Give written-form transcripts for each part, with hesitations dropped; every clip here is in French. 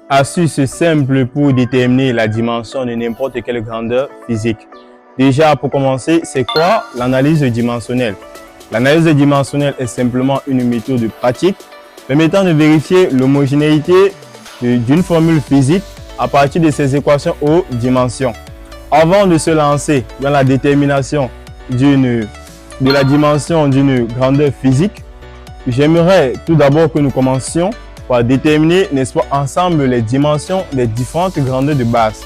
Astuce simple pour déterminer la dimension de n'importe quelle grandeur physique. Déjà, pour commencer, c'est quoi l'analyse dimensionnelle? L'analyse dimensionnelle est simplement une méthode pratique permettant de vérifier l'homogénéité d'une formule physique à partir de ses équations aux dimensions. Avant de se lancer dans la détermination de la dimension d'une grandeur physique, j'aimerais tout d'abord que nous commencions par déterminer, n'est-ce pas, ensemble les dimensions des différentes grandeurs de base.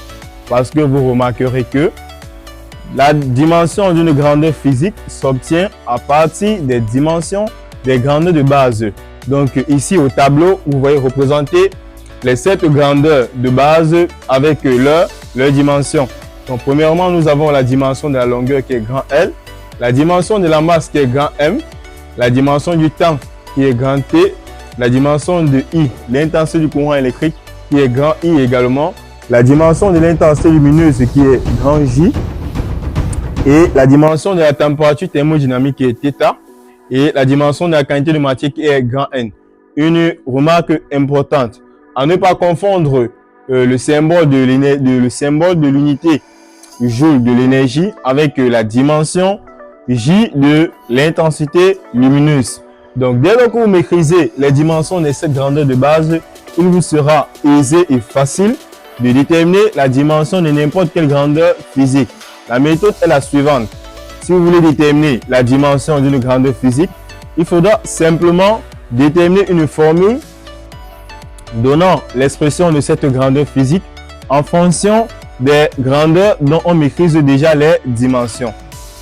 Parce que vous remarquerez que la dimension d'une grandeur physique s'obtient à partir des dimensions des grandeurs de base. Donc ici au tableau, vous voyez représenter les 7 grandeurs de base avec leurs dimensions. Donc premièrement, nous avons la dimension de la longueur qui est grand L, la dimension de la masse qui est grand M, la dimension du temps qui est grand T, la dimension de I, l'intensité du courant électrique qui est grand I également, la dimension de l'intensité lumineuse qui est grand J, et la dimension de la température thermodynamique qui est θ, et la dimension de la quantité de matière qui est grand N. Une remarque importante, à ne pas confondre le symbole de l'unité joule de l'énergie avec la dimension J de l'intensité lumineuse. Donc, dès lors que vous maîtrisez les dimensions de cette grandeur de base, il vous sera aisé et facile de déterminer la dimension de n'importe quelle grandeur physique. La méthode est la suivante. Si vous voulez déterminer la dimension d'une grandeur physique, il faudra simplement déterminer une formule donnant l'expression de cette grandeur physique en fonction des grandeurs dont on maîtrise déjà les dimensions.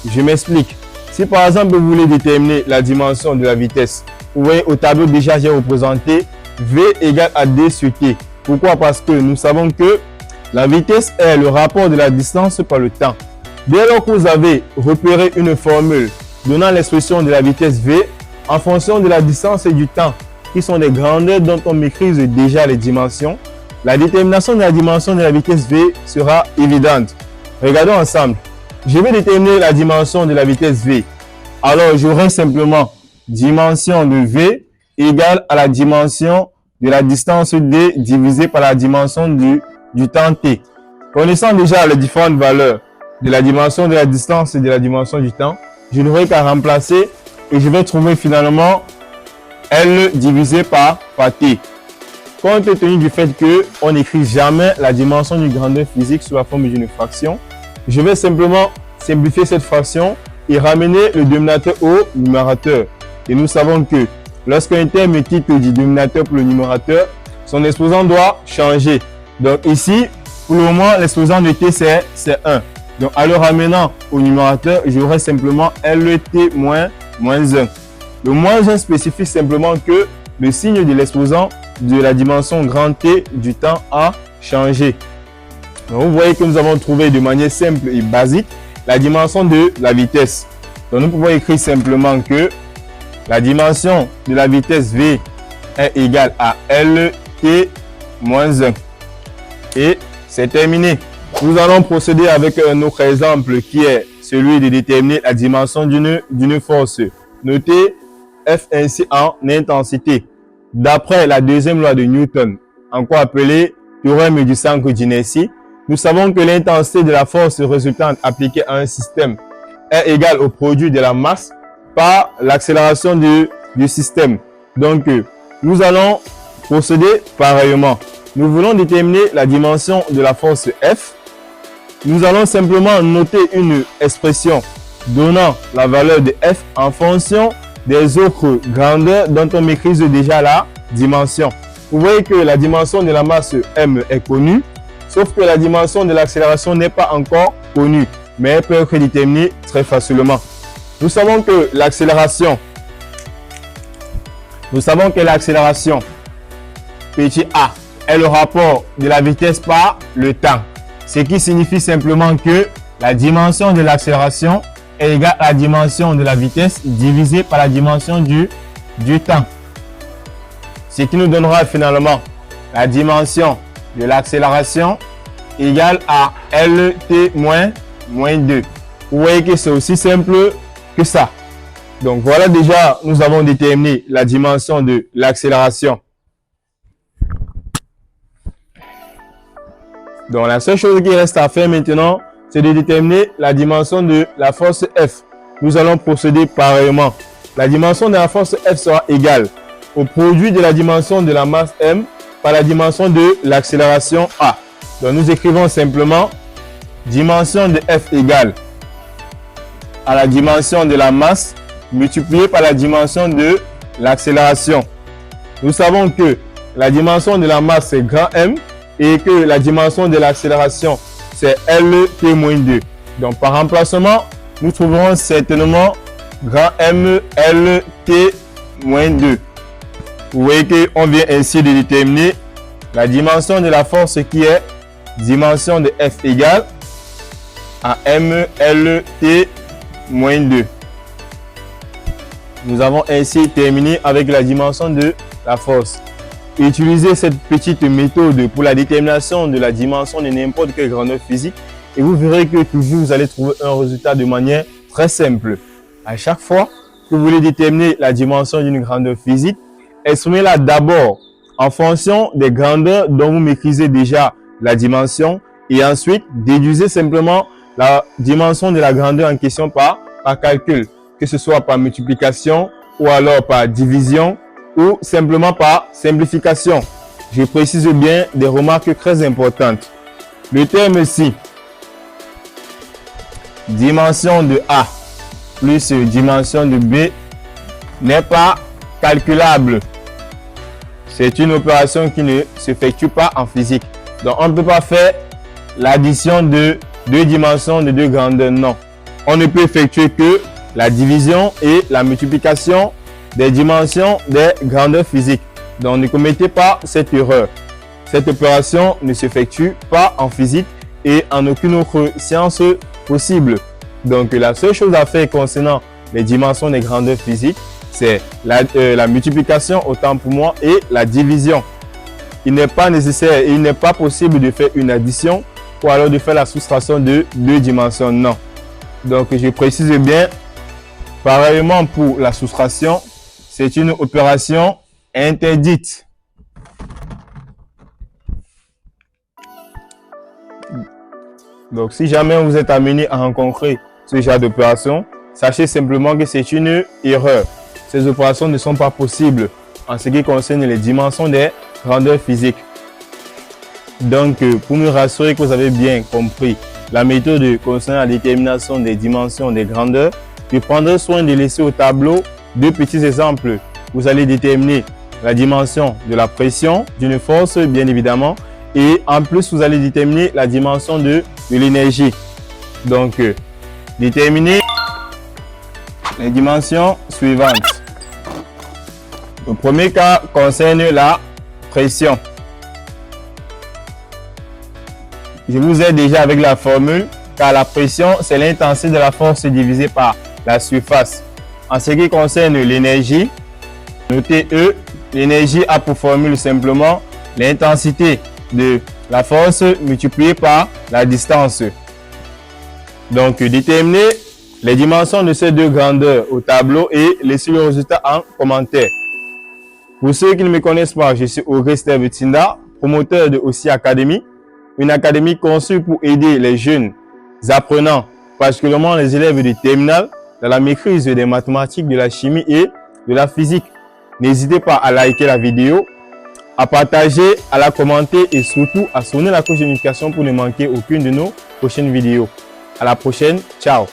Je m'explique. Si par exemple vous voulez déterminer la dimension de la vitesse, vous voyez au tableau déjà j'ai représenté V égale à D sur T. Pourquoi? Parce que nous savons que la vitesse est le rapport de la distance par le temps. Dès lors que vous avez repéré une formule donnant l'expression de la vitesse V en fonction de la distance et du temps, qui sont des grandeurs dont on maîtrise déjà les dimensions, la détermination de la dimension de la vitesse V sera évidente. Regardons ensemble. Je vais déterminer la dimension de la vitesse V. Alors, j'aurai simplement dimension de V égale à la dimension de la distance D divisé par la dimension du temps T. Connaissant déjà les différentes valeurs de la dimension de la distance et de la dimension du temps, je n'aurai qu'à remplacer et je vais trouver finalement L divisé par T. Compte tenu du fait qu'on n'écrit jamais la dimension d'une grandeur physique sous la forme d'une fraction, je vais simplement simplifier cette fraction et ramener le dénominateur au numérateur. Et nous savons que lorsqu'un terme quitte du dénominateur pour le numérateur, son exposant doit changer. Donc ici, pour le moment, l'exposant de t c'est 1. Donc en le ramenant au numérateur, j'aurai simplement LT moins 1. Le moins 1 spécifie simplement que le signe de l'exposant de la dimension grand T du temps a changé. Donc vous voyez que nous avons trouvé de manière simple et basique la dimension de la vitesse. Donc nous pouvons écrire simplement que la dimension de la vitesse V est égale à LT moins 1. Et c'est terminé. Nous allons procéder avec un autre exemple qui est celui de déterminer la dimension d'une force. Notez F ainsi en intensité. D'après la deuxième loi de Newton, encore appelée théorème du centre d'inertie, nous savons que l'intensité de la force résultante appliquée à un système est égale au produit de la masse par l'accélération du système. Donc, nous allons procéder pareillement. Nous voulons déterminer la dimension de la force F. Nous allons simplement noter une expression donnant la valeur de F en fonction des autres grandeurs dont on maîtrise déjà la dimension. Vous voyez que la dimension de la masse M est connue, sauf que la dimension de l'accélération n'est pas encore connue, mais elle peut être déterminée très facilement. Nous savons que l'accélération, petit a, est le rapport de la vitesse par le temps. Ce qui signifie simplement que la dimension de l'accélération est égale à la dimension de la vitesse divisée par la dimension du temps. Ce qui nous donnera finalement la dimension de l'accélération égale à LT moins 2. Vous voyez que c'est aussi simple que ça. Donc voilà, déjà nous avons déterminé la dimension de l'accélération. Donc la seule chose qui reste à faire maintenant, c'est de déterminer la dimension de la force F. Nous allons procéder pareillement. La dimension de la force F sera égale au produit de la dimension de la masse M par la dimension de l'accélération A. Donc nous écrivons simplement dimension de F égale à la dimension de la masse multiplié par la dimension de l'accélération. Nous savons que la dimension de la masse c'est grand M et que la dimension de l'accélération c'est LT-2. Donc par remplacement, nous trouverons certainement grand M LT-2. Vous voyez qu'on vient ainsi de déterminer la dimension de la force qui est dimension de F égale à MLT-2. Nous avons ainsi terminé avec la dimension de la force. Utilisez cette petite méthode pour la détermination de la dimension de n'importe quelle grandeur physique et vous verrez que toujours vous allez trouver un résultat de manière très simple. À chaque fois que vous voulez déterminer la dimension d'une grandeur physique, exprimez-la d'abord en fonction des grandeurs dont vous maîtrisez déjà la dimension et ensuite déduisez simplement la dimension de la grandeur en question par calcul, que ce soit par multiplication ou alors par division ou simplement par simplification. Je précise bien des remarques très importantes. Le terme ci, dimension de A plus dimension de B, n'est pas calculable. C'est une opération qui ne s'effectue pas en physique. Donc, on ne peut pas faire l'addition de deux dimensions de deux grandeurs. Non. On ne peut effectuer que la division et la multiplication des dimensions des grandeurs physiques. Donc, ne commettez pas cette erreur. Cette opération ne s'effectue pas en physique et en aucune autre science possible. Donc, la seule chose à faire concernant les dimensions des grandeurs physiques, c'est la multiplication, autant pour moi, et la division. Il n'est pas nécessaire et il n'est pas possible de faire une addition ou alors de faire la soustraction de deux dimensions. Non. Donc, je précise bien, pareillement pour la soustraction, c'est une opération interdite. Donc, si jamais vous êtes amené à rencontrer ce genre d'opération, sachez simplement que c'est une erreur. Ces opérations ne sont pas possibles en ce qui concerne les dimensions des grandeurs physiques. Donc, pour me rassurer que vous avez bien compris la méthode concernant la détermination des dimensions des grandeurs, je prendrai soin de laisser au tableau deux petits exemples. Vous allez déterminer la dimension de la pression d'une force, bien évidemment, et en plus, vous allez déterminer la dimension de l'énergie. Donc, déterminer les dimensions suivantes. Le premier cas concerne la pression. Je vous ai déjà avec la formule, car la pression, c'est l'intensité de la force divisée par la surface. En ce qui concerne l'énergie, notez E, l'énergie a pour formule simplement l'intensité de la force multipliée par la distance. Donc, déterminez les dimensions de ces deux grandeurs au tableau et laissez le résultat en commentaire. Pour ceux qui ne me connaissent pas, je suis Auguste Tinda, promoteur de Aussi Academy, une académie conçue pour aider les jeunes apprenants, particulièrement les élèves de terminale, dans la maîtrise des mathématiques, de la chimie et de la physique. N'hésitez pas à liker la vidéo, à partager, à la commenter et surtout à sonner la cloche de notification pour ne manquer aucune de nos prochaines vidéos. À la prochaine, ciao!